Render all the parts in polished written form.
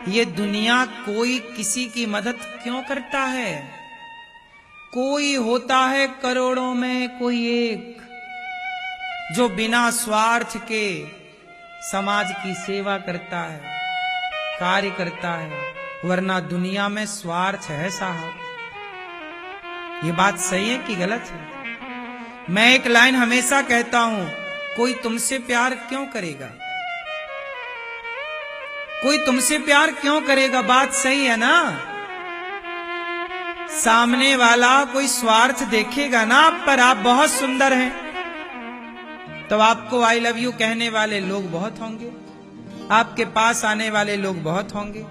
ये दुनिया कोई किसी की मदद क्यों करता है? कोई होता है करोड़ों में कोई एक जो बिना स्वार्थ के समाज की सेवा करता है, कार्य करता है, वरना दुनिया में स्वार्थ है साहब। ये बात सही है कि गलत है? मैं एक लाइन हमेशा कहता हूं, कोई तुमसे प्यार क्यों करेगा? कोई तुमसे प्यार क्यों करेगा? बात सही है ना? सामने वाला कोई स्वार्थ देखेगा ना आप पर, आप बहुत सुंदर हैं तो आपको आई लव यू कहने वाले लोग बहुत होंगे, आपके पास आने वाले लोग बहुत होंगे,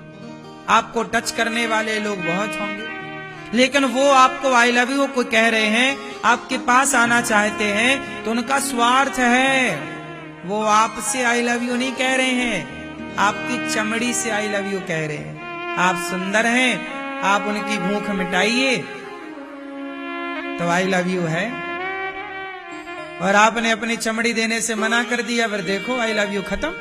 आपको टच करने वाले लोग बहुत होंगे, लेकिन वो आपको आई लव यू को कह रहे हैं, आपके पास आना चाहते हैं तो उनका स्वार्थ है। वो आपसे आई लव यू नहीं कह रहे हैं, आपकी चमड़ी से आई लव यू कह रहे हैं। आप सुंदर हैं, आप उनकी भूख मिटाइए तो आई लव यू है, और आपने अपनी चमड़ी देने से मना कर दिया, फिर देखो आई लव यू खत्म।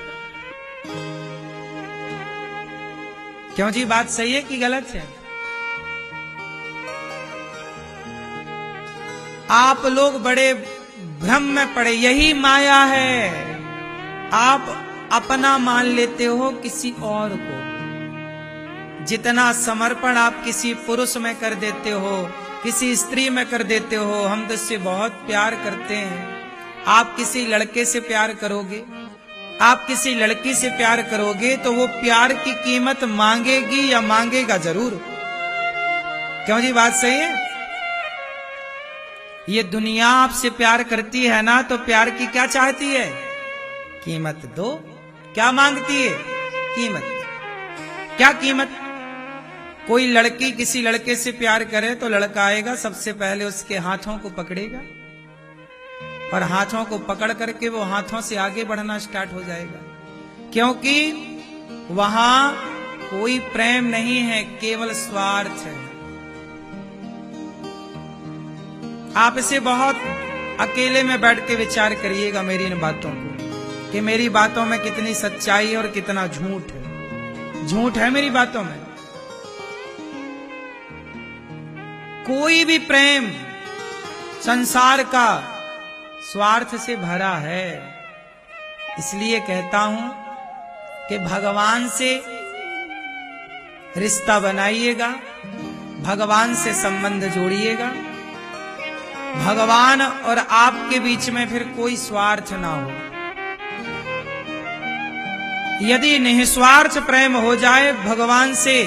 क्यों जी? बात सही है कि गलत है? आप लोग बड़े भ्रम में पड़े, यही माया है। आप अपना मान लेते हो किसी और को। जितना समर्पण आप किसी पुरुष में कर देते हो, किसी स्त्री में कर देते हो, हम तो इससे बहुत प्यार करते हैं। आप किसी लड़के से प्यार करोगे, आप किसी लड़की से प्यार करोगे तो वो प्यार की कीमत मांगेगी या मांगेगा जरूर। क्यों जी? बात सही है? ये दुनिया आपसे प्यार करती है ना, तो प्यार की क्या चाहती है? कीमत दो। क्या मांगती है? कीमत। क्या कीमत? कोई लड़की किसी लड़के से प्यार करे तो लड़का आएगा, सबसे पहले उसके हाथों को पकड़ेगा, और हाथों को पकड़ करके वो हाथों से आगे बढ़ना स्टार्ट हो जाएगा, क्योंकि वहां कोई प्रेम नहीं है, केवल स्वार्थ है। आप इसे बहुत अकेले में बैठ के विचार करिएगा मेरी इन बातों को, कि मेरी बातों में कितनी सच्चाई है और कितना झूठ है। झूठ है मेरी बातों में। कोई भी प्रेम संसार का स्वार्थ से भरा है। इसलिए कहता हूं कि भगवान से रिश्ता बनाइएगा, भगवान से संबंध जोड़िएगा, भगवान और आपके बीच में फिर कोई स्वार्थ ना हो। यदि निस्वार्थ प्रेम हो जाए भगवान से,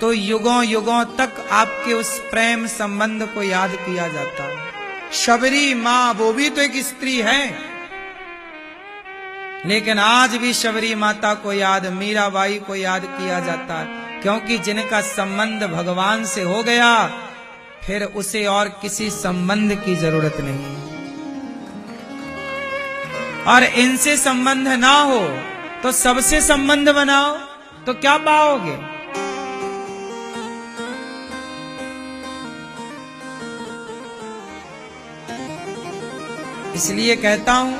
तो युगों युगों तक आपके उस प्रेम संबंध को याद किया जाता है। शबरी माँ वो भी तो एक स्त्री है, लेकिन आज भी शबरी माता को याद, मीराबाई को याद किया जाता है, क्योंकि जिनका संबंध भगवान से हो गया फिर उसे और किसी संबंध की जरूरत नहीं। और इनसे संबंध ना हो तो सबसे संबंध बनाओ, तो क्या पाओगे? इसलिए कहता हूं,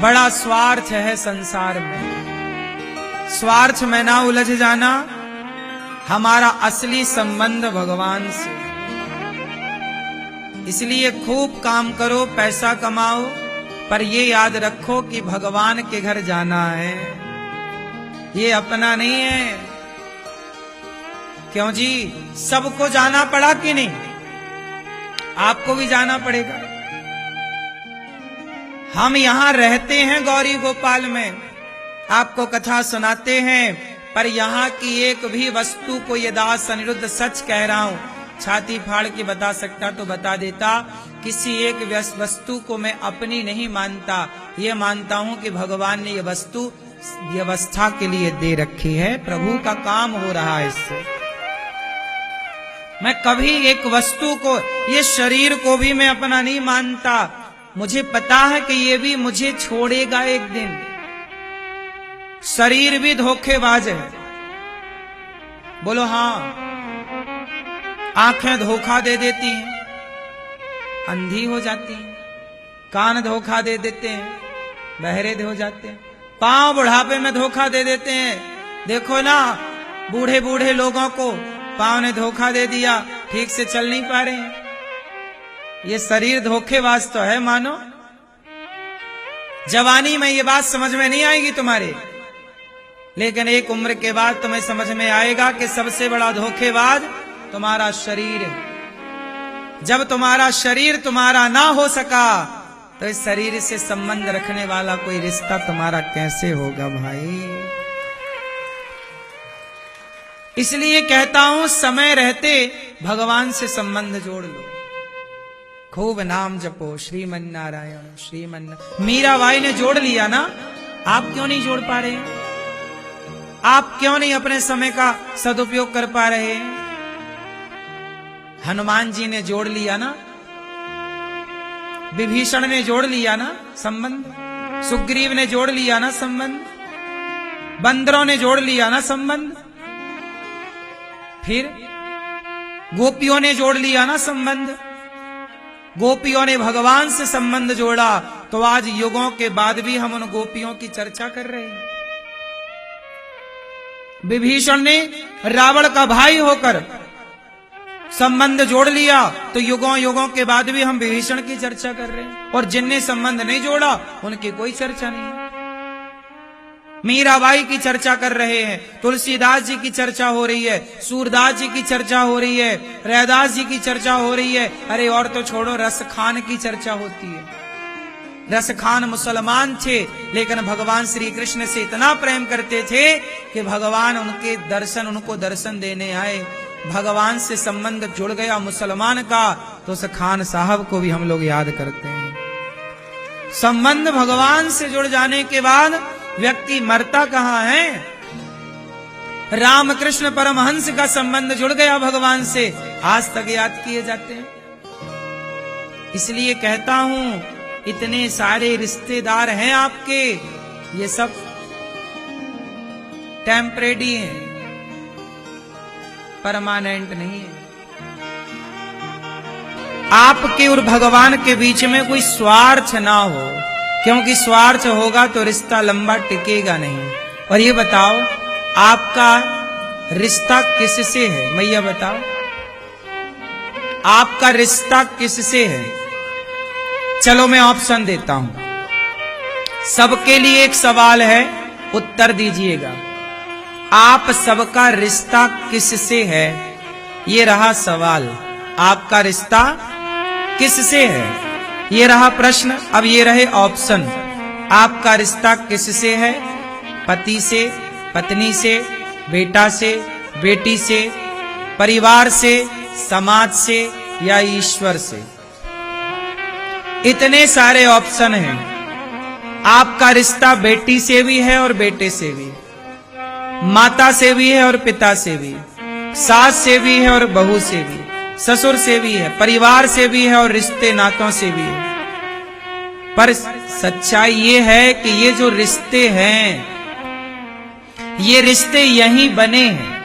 बड़ा स्वार्थ है संसार में। स्वार्थ में ना उलझ जाना, हमारा असली संबंध भगवान से। इसलिए खूब काम करो, पैसा कमाओ, पर ये याद रखो कि भगवान के घर जाना है, ये अपना नहीं है। क्यों जी? सबको जाना पड़ा कि नहीं? आपको भी जाना पड़ेगा। हम यहां रहते हैं गौरी गोपाल में, आपको कथा सुनाते हैं, पर यहां की एक भी वस्तु को ये दास अनिरुद्ध सच कह रहा हूं, छाती फाड़ के बता सकता तो बता देता, किसी एक वस्तु को मैं अपनी नहीं मानता, ये मानता हूं कि भगवान ने ये वस्तु व्यवस्था के लिए दे रखी है, प्रभु का काम हो रहा है इससे। मैं कभी एक वस्तु को, ये शरीर को भी मैं अपना नहीं मानता। मुझे पता है कि ये भी मुझे छोड़ेगा एक दिन। शरीर भी धोखेबाज है, बोलो हाँ। आंखें धोखा दे देती हैं, अंधी हो जाती हैं, कान धोखा दे देते हैं, बहरे हो जाते हैं, पांव बुढ़ापे में धोखा दे देते हैं। देखो ना, बूढ़े बूढ़े लोगों को पांव ने धोखा दे दिया, ठीक से चल नहीं पा रहे हैं। ये शरीर धोखेबाज तो है मानो। जवानी में ये बात समझ में नहीं आएगी तुम्हारे, लेकिन एक उम्र के बाद तुम्हें समझ में आएगा कि सबसे बड़ा धोखेबाज तुम्हारा शरीर है। जब तुम्हारा शरीर तुम्हारा ना हो सका तो इस शरीर से संबंध रखने वाला कोई रिश्ता तुम्हारा कैसे होगा भाई। इसलिए कहता हूं, समय रहते भगवान से संबंध जोड़ लो, खूब नाम जपो, श्रीमन नारायण श्रीमन। मीराबाई ने जोड़ लिया ना, आप क्यों नहीं जोड़ पा रहे? आप क्यों नहीं अपने समय का सदुपयोग कर पा रहे? हनुमान जी ने जोड़ लिया ना, विभीषण ने जोड़ लिया ना संबंध, सुग्रीव ने जोड़ लिया ना संबंध, बंदरों ने जोड़ लिया ना संबंध, फिर गोपियों ने जोड़ लिया ना संबंध। गोपियों ने भगवान से संबंध जोड़ा, तो आज युगों के बाद भी हम उन गोपियों की चर्चा कर रहे हैं। विभीषण ने रावण का भाई होकर संबंध जोड़ लिया, तो युगों युगों के बाद भी हम विभीषण की चर्चा कर रहे हैं। और जिनने संबंध नहीं जोड़ा उनकी कोई चर्चा नहीं है। मीराबाई की चर्चा कर रहे हैं, तुलसीदास जी की चर्चा हो रही है, सूरदास जी की चर्चा हो रही है, रैदास जी की चर्चा हो रही है। अरे और तो छोड़ो, रसखान की चर्चा होती है। रसखान मुसलमान थे, लेकिन भगवान श्री कृष्ण से इतना प्रेम करते थे कि भगवान उनको दर्शन देने आए। भगवान से संबंध जुड़ गया मुसलमान का, तो उस खान साहब को भी हम लोग याद करते हैं। संबंध भगवान से जुड़ जाने के बाद व्यक्ति मरता कहां है? रामकृष्ण परमहंस का संबंध जुड़ गया भगवान से, आज तक याद किए जाते हैं। इसलिए कहता हूं, इतने सारे रिश्तेदार हैं आपके, ये सब टेम्परेरी हैं, परमानेंट नहीं है। आपके और भगवान के बीच में कोई स्वार्थ ना हो, क्योंकि स्वार्थ होगा तो रिश्ता लंबा टिकेगा नहीं। और ये बताओ, आपका रिश्ता किससे है? मैया बताओ, आपका रिश्ता किससे है? चलो मैं ऑप्शन देता हूं, सबके लिए एक सवाल है, उत्तर दीजिएगा। आप सबका रिश्ता किससे है? ये रहा सवाल, आपका रिश्ता किससे है? ये रहा प्रश्न। अब ये रहे ऑप्शन, आपका रिश्ता किससे है? पति से, पत्नी से, बेटा से, बेटी से, परिवार से, समाज से या ईश्वर से? इतने सारे ऑप्शन हैं। आपका रिश्ता बेटी से भी है और बेटे से भी, माता से भी है और पिता से भी, सास से भी है और बहू से भी, ससुर से भी है, परिवार से भी है और रिश्ते नातों से भी है। पर सच्चाई ये है कि ये जो रिश्ते हैं, ये रिश्ते यहीं बने हैं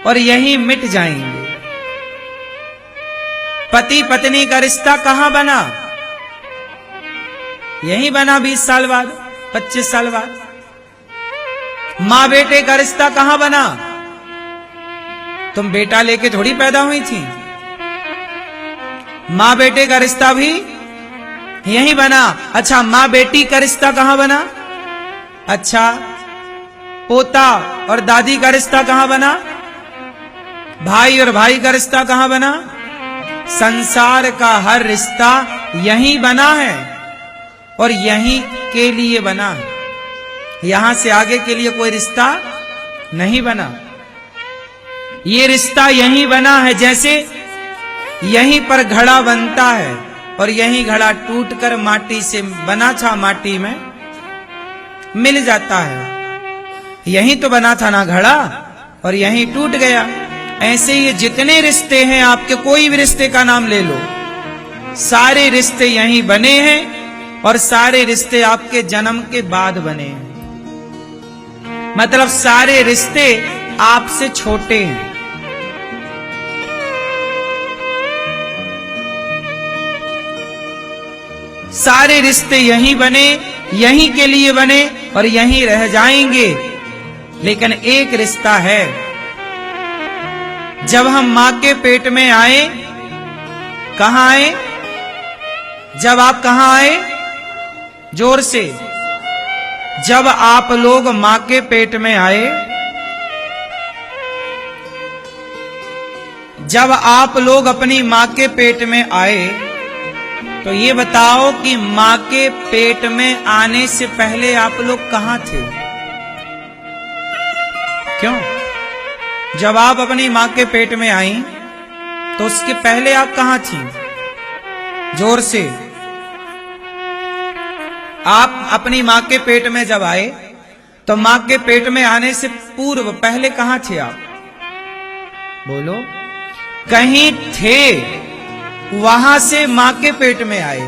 और यहीं मिट जाएंगे। पति पत्नी का रिश्ता कहां बना? यहीं बना 20 साल बाद, 25 साल बाद। मां बेटे का रिश्ता कहां बना? तुम बेटा लेके थोड़ी पैदा हुई थी। मां बेटे का रिश्ता भी यहीं बना। अच्छा, मां बेटी का रिश्ता कहां बना? अच्छा, पोता और दादी का रिश्ता कहां बना? भाई और भाई का रिश्ता कहां बना? संसार का हर रिश्ता यहीं बना है और यहीं के लिए बना है। यहां से आगे के लिए कोई रिश्ता नहीं बना। ये रिश्ता यहीं बना है। जैसे यहीं पर घड़ा बनता है और यहीं घड़ा टूटकर माटी से बना था, माटी में मिल जाता है। यहीं तो बना था ना घड़ा, और यहीं टूट गया। ऐसे ये जितने रिश्ते हैं आपके, कोई भी रिश्ते का नाम ले लो, सारे रिश्ते यहीं बने हैं और सारे रिश्ते आपके जन्म के बाद बने हैं। मतलब सारे रिश्ते आपसे छोटे हैं। सारे रिश्ते यहीं बने, यहीं के लिए बने और यहीं रह जाएंगे। लेकिन एक रिश्ता है, जब हम मां के पेट में आए, कहां आए? जब आप कहां आए? जोर से। जब आप लोग मां के पेट में आए, जब आप लोग अपनी मां के पेट में आए, तो ये बताओ कि मां के पेट में आने से पहले आप लोग कहां थे? क्यों? जब आप अपनी मां के पेट में आई, तो उसके पहले आप कहां थी? जोर से। आप अपनी मां के पेट में जब आए, तो मां के पेट में आने से पूर्व पहले कहां थे आप? बोलो। कहीं थे, वहां से मां के पेट में आए,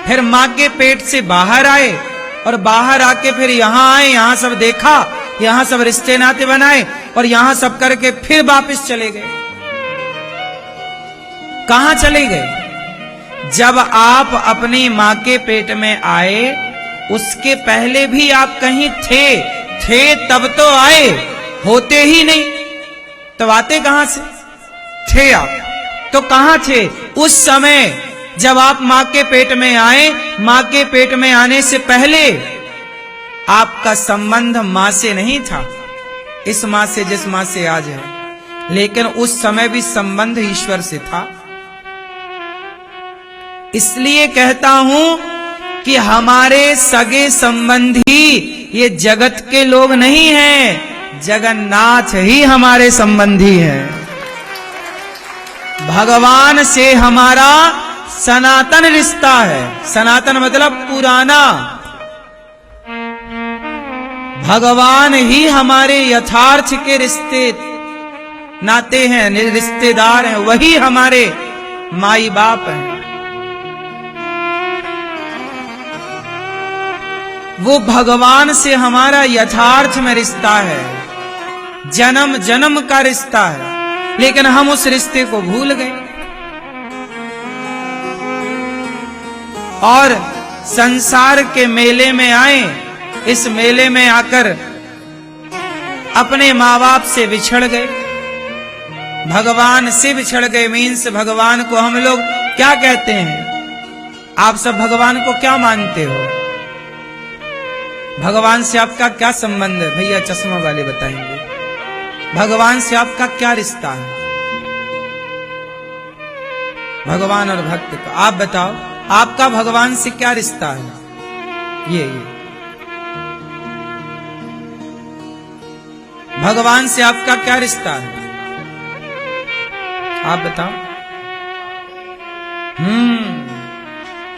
फिर मां के पेट से बाहर आए, और बाहर आके फिर यहां आए, यहां सब देखा, यहां सब रिश्ते नाते बनाए, और यहां सब करके फिर वापस चले गए। कहां चले गए? जब आप अपनी मां के पेट में आए, उसके पहले भी आप कहीं थे तब तो आए, होते ही नहीं, तब आते कहां से? थे आप तो कहां थे उस समय जब आप मां के पेट में आए? मां के पेट में आने से पहले आपका संबंध मां से नहीं था, इस मां से जिस मां से आज है, लेकिन उस समय भी संबंध ईश्वर से था। इसलिए कहता हूं कि हमारे सगे संबंधी ये जगत के लोग नहीं हैं, जगन्नाथ ही हमारे संबंधी हैं। भगवान से हमारा सनातन रिश्ता है। सनातन मतलब पुराना। भगवान ही हमारे यथार्थ के रिश्ते नाते हैं, रिश्तेदार हैं, वही हमारे माई बाप हैं। वो भगवान से हमारा यथार्थ में रिश्ता है, जन्म जन्म का रिश्ता है, लेकिन हम उस रिश्ते को भूल गए और संसार के मेले में आए। इस मेले में आकर अपने माँ बाप से बिछड़ गए, भगवान से बिछड़ गए। मीन्स भगवान को हम लोग क्या कहते हैं? आप सब भगवान को क्या मानते हो? भगवान से आपका क्या संबंध है? भैया चश्मा वाले बताएंगे। भगवान से आपका क्या रिश्ता है? भगवान और भक्त का आप बताओ, आपका भगवान से क्या रिश्ता है? ये भगवान से आपका क्या रिश्ता है? आप बताओ।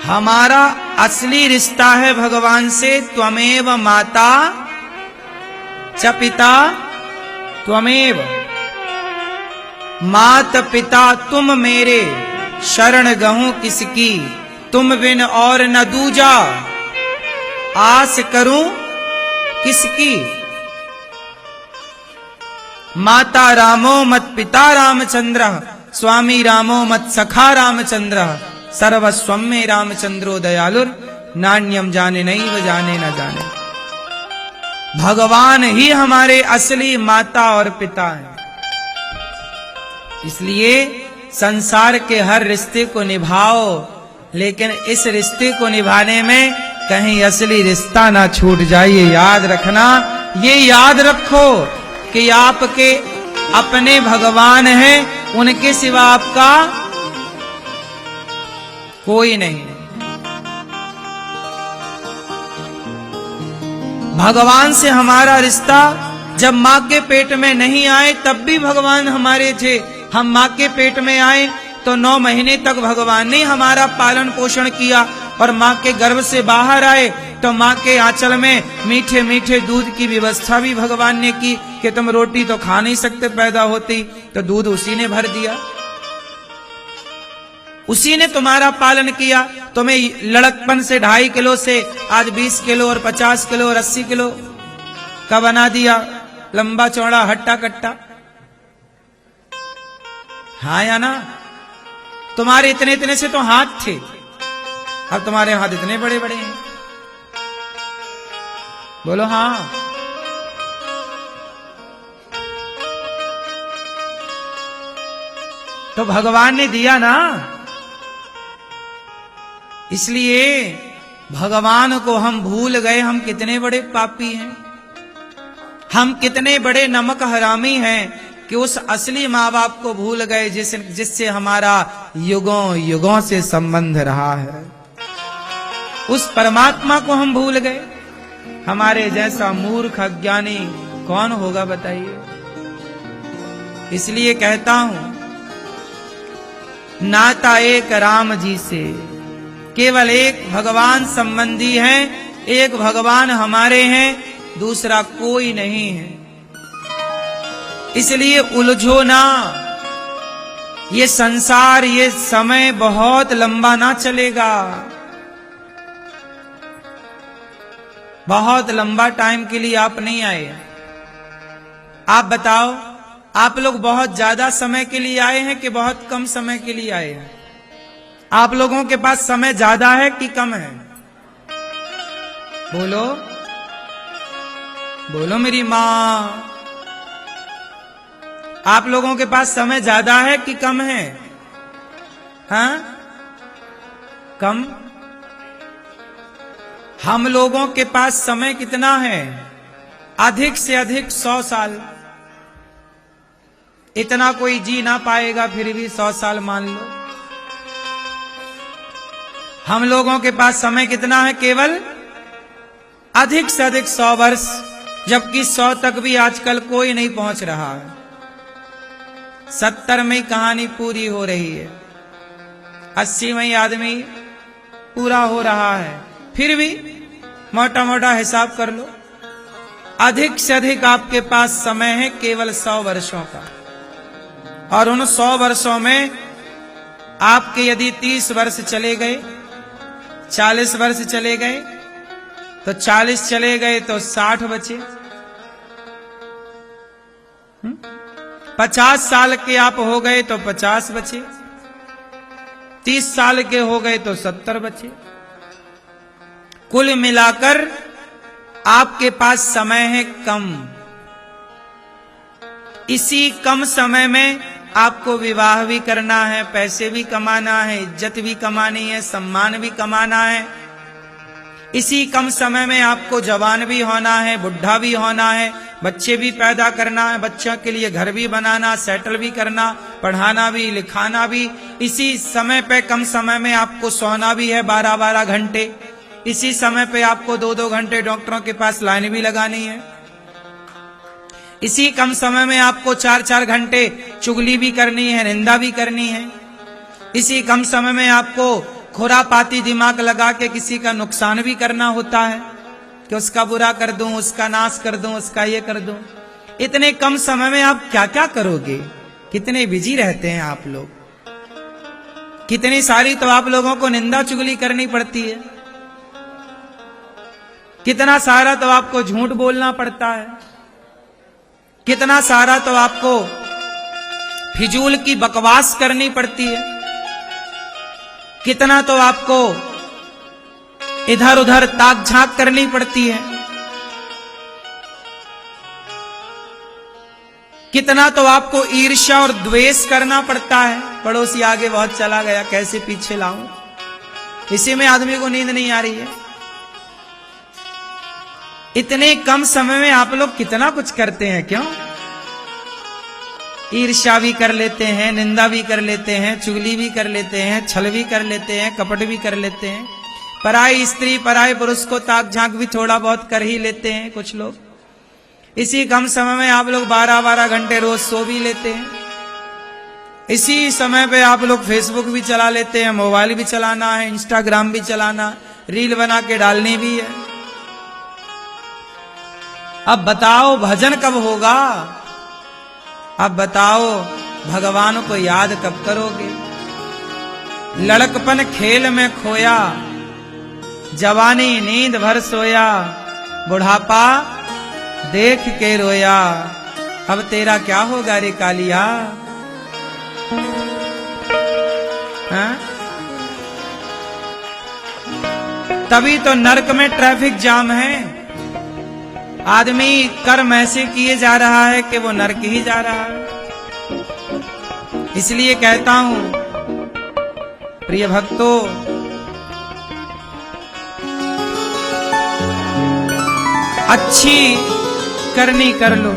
हमारा असली रिश्ता है भगवान से, त्वमेव माता च पिता त्वमेव। मात पिता तुम मेरे, शरण गहूं किसकी, तुम बिन और न दूजा, आस करूं किसकी। माता रामो मत पिता रामचंद्र, स्वामी रामो मत सखा रामचंद्र, सर्वस्वम में रामचंद्रो दयालुर, नान्यम जाने नहीं व जाने न जाने। भगवान ही हमारे असली माता और पिता हैं। इसलिए संसार के हर रिश्ते को निभाओ, लेकिन इस रिश्ते को निभाने में कहीं असली रिश्ता ना छूट जाए, ये याद रखना। ये याद रखो कि आपके अपने भगवान हैं, उनके सिवा आपका कोई नहीं। भगवान से हमारा रिश्ता जब मां के पेट में नहीं आए तब भी भगवान हमारे थे। हम मां के पेट में आए तो 9 महीने तक भगवान ने हमारा पालन पोषण किया, और मां के गर्भ से बाहर आए तो मां के आंचल में मीठे मीठे दूध की व्यवस्था भी भगवान ने की कि तुम रोटी तो खा नहीं सकते पैदा होती, तो दूध उसी ने भर दिया, उसी ने तुम्हारा पालन किया। तुम्हें लड़कपन से 2.5 किलो से आज 20 किलो और 50 किलो और 80 किलो का बना दिया, लंबा चौड़ा हट्टा कट्टा। हाँ या ना? तुम्हारे इतने इतने से तो हाथ थे, अब तुम्हारे हाथ इतने बड़े बड़े हैं। बोलो हाँ। तो भगवान ने दिया ना, इसलिए भगवान को हम भूल गए। हम कितने बड़े पापी हैं, हम कितने बड़े नमक हरामी हैं कि उस असली माँ बाप को भूल गए जिससे हमारा युगों युगों से संबंध रहा है। उस परमात्मा को हम भूल गए। हमारे जैसा मूर्ख अज्ञानी कौन होगा बताइए। इसलिए कहता हूं, नाता एक राम जी से, केवल एक भगवान संबंधी हैं, एक भगवान हमारे हैं, दूसरा कोई नहीं है। इसलिए उलझो ना, ये संसार, ये समय बहुत लंबा ना चलेगा। बहुत लंबा टाइम के लिए आप नहीं आए। आप बताओ, आप लोग बहुत ज्यादा समय के लिए आए हैं कि बहुत कम समय के लिए आए हैं? आप लोगों के पास समय ज्यादा है कि कम है? बोलो बोलो मेरी मां, आप लोगों के पास समय ज्यादा है कि कम है? हाँ, कम। हम लोगों के पास समय कितना है? अधिक से अधिक 100 साल। इतना कोई जी ना पाएगा, फिर भी 100 साल मान लो। हम लोगों के पास समय कितना है? केवल अधिक से अधिक 100 वर्ष, जबकि 100 तक भी आजकल कोई नहीं पहुंच रहा है। 70 में कहानी पूरी हो रही है, 80 में आदमी पूरा हो रहा है। फिर भी मोटा मोटा हिसाब कर लो, अधिक से अधिक आपके पास समय है केवल 100 वर्षों का। और उन 100 वर्षों में आपके यदि 30 वर्ष चले गए, 40 वर्ष चले गए, तो 40 चले गए तो 60 बचे। 50 साल के आप हो गए तो 50 बचे, 30 साल के हो गए तो 70 बचे। कुल मिलाकर आपके पास समय है कम। इसी कम समय में आपको विवाह भी करना है, पैसे भी कमाना है, इज्जत भी कमानी है, सम्मान भी कमाना है। इसी कम समय में आपको जवान भी होना है, बुढ़ा भी होना है, बच्चे भी पैदा करना है, बच्चों के लिए घर भी बनाना, सेटल भी करना, पढ़ाना भी, लिखाना भी। इसी समय पे, कम समय में आपको सोना भी है 12-12 घंटे। इसी समय पे आपको 2-2 घंटे डॉक्टरों के पास लाइन भी लगानी है। इसी कम समय में आपको 4-4 घंटे चुगली भी करनी है, निंदा भी करनी है। इसी कम समय में आपको खुरापाती दिमाग लगा के किसी का नुकसान भी करना होता है कि उसका बुरा कर दूं, उसका नाश कर दूं, उसका ये कर दूं। इतने कम समय में आप क्या क्या करोगे? कितने बिजी रहते हैं आप लोग। कितनी सारी तो आप लोगों को निंदा चुगली करनी पड़ती है, कितना सारा तो आपको झूठ बोलना पड़ता है, कितना सारा तो आपको फिजूल की बकवास करनी पड़ती है, कितना तो आपको इधर उधर ताक झांक करनी पड़ती है, कितना तो आपको ईर्ष्या और द्वेष करना पड़ता है। पड़ोसी आगे बहुत चला गया, कैसे पीछे लाऊं, इसी में आदमी को नींद नहीं आ रही है। इतने कम समय में आप लोग कितना कुछ करते हैं। क्यों? ईर्ष्या भी कर लेते हैं, निंदा भी कर लेते हैं, चुगली भी कर लेते हैं, छल भी कर लेते हैं, कपट भी कर लेते हैं, पराई स्त्री पराई पुरुष को ताक झांक भी थोड़ा बहुत कर ही लेते हैं कुछ लोग। इसी कम समय में आप लोग 12-12 घंटे रोज सो भी लेते हैं। इसी समय पे आप लोग फेसबुक भी चला लेते हैं, मोबाइल भी चलाना है, इंस्टाग्राम भी चलाना, रील बना के डालनी भी है। अब बताओ भजन कब होगा? अब बताओ भगवान को याद कब करोगे? लड़कपन खेल में खोया, जवानी नींद भर सोया, बुढ़ापा देख के रोया। अब तेरा क्या होगा रे कालिया? हाँ? तभी तो नरक में ट्रैफिक जाम है, आदमी कर्म ऐसे किए जा रहा है कि वो नरक ही जा रहा है। इसलिए कहता हूं प्रिय भक्तों, अच्छी करनी कर लो,